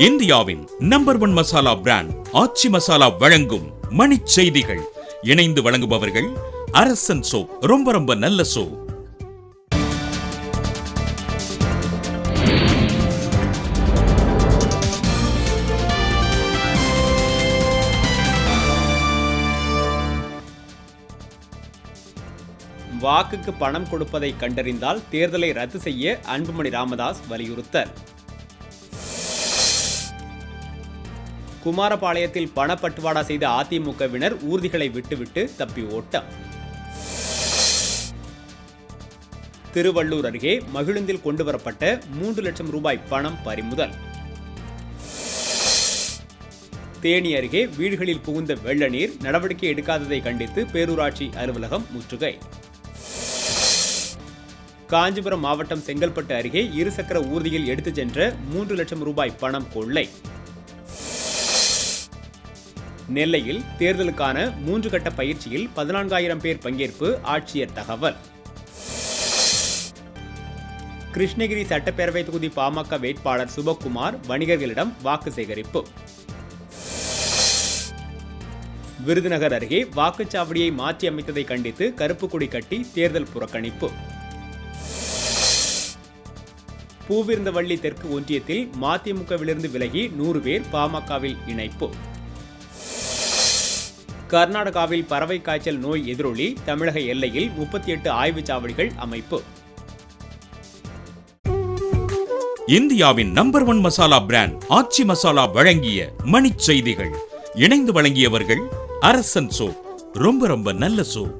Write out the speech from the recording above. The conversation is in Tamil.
இந்தியாவின் நம்பர் 1 மசாலா பிராண்ட் ஆச்சி மசாலா வழங்கும் மணிச் செய்திகள். இணைந்து வழங்குபவர்கள் அரசன் சோப். ரொம்ப ரொம்ப நல்ல சோப். வாக்குக்கு பணம் கொடுப்பதை கண்டறிந்தால் தேர்தலை ரத்து செய்ய அன்புமணி ராமதாஸ் வலியுறுத்தல். குமாரபாளையத்தில் பணப்பட்டுவாடா செய்த அதிமுகவினர் ஊர்திகளை விட்டுவிட்டு தப்பி ஓட்டம். திருவள்ளூர் அருகே மகிழுந்தில் கொண்டுவரப்பட்ட 3 லட்சம் ரூபாய் பணம் பறிமுதல். தேனி அருகே வீடுகளில் புகுந்த வெள்ள நீர், நடவடிக்கை எடுக்காததை கண்டித்து பேரூராட்சி அலுவலகம் முற்றுகை. காஞ்சிபுரம் மாவட்டம் செங்கல்பட்டு அருகே இருசக்கர ஊர்தியில் எடுத்துச் சென்ற 3 லட்சம் ரூபாய் பணம் கொள்ளை. நெல்லையில் தேர்தலுக்கான 3 கட்ட பயிற்சியில் 14,000 பேர் பங்கேற்பு, ஆட்சியர் தகவல். கிருஷ்ணகிரி சட்டப்பேரவை தொகுதி பாமக வேட்பாளர் சுபக்குமார் வணிகர்களிடம் வாக்கு சேகரிப்பு. விருதுநகர் அருகே வாக்குச்சாவடியை மாற்றி அமைத்ததை கண்டித்து கருப்பு கொடி கட்டி தேர்தல் புறக்கணிப்பு. பூவிருந்தவள்ளி தெற்கு ஒன்றியத்தில் மதிமுகவிலிருந்து விலகி 100 பேர் பாமகவில் இணைப்பு. கர்நாடகாவில் பறவை காய்ச்சல் நோய் எதிரொலி, தமிழக எல்லையில் 38 ஆய்வுச்சாவடிகள் அமைப்பு. இந்தியாவின் நம்பர் 1 மசாலா பிராண்ட் ஆச்சி மசாலா வழங்கிய மணிச் செய்திகள். இணைந்து வழங்கியவர்கள் அரசன் சோப். ரொம்ப ரொம்ப நல்ல சோப்.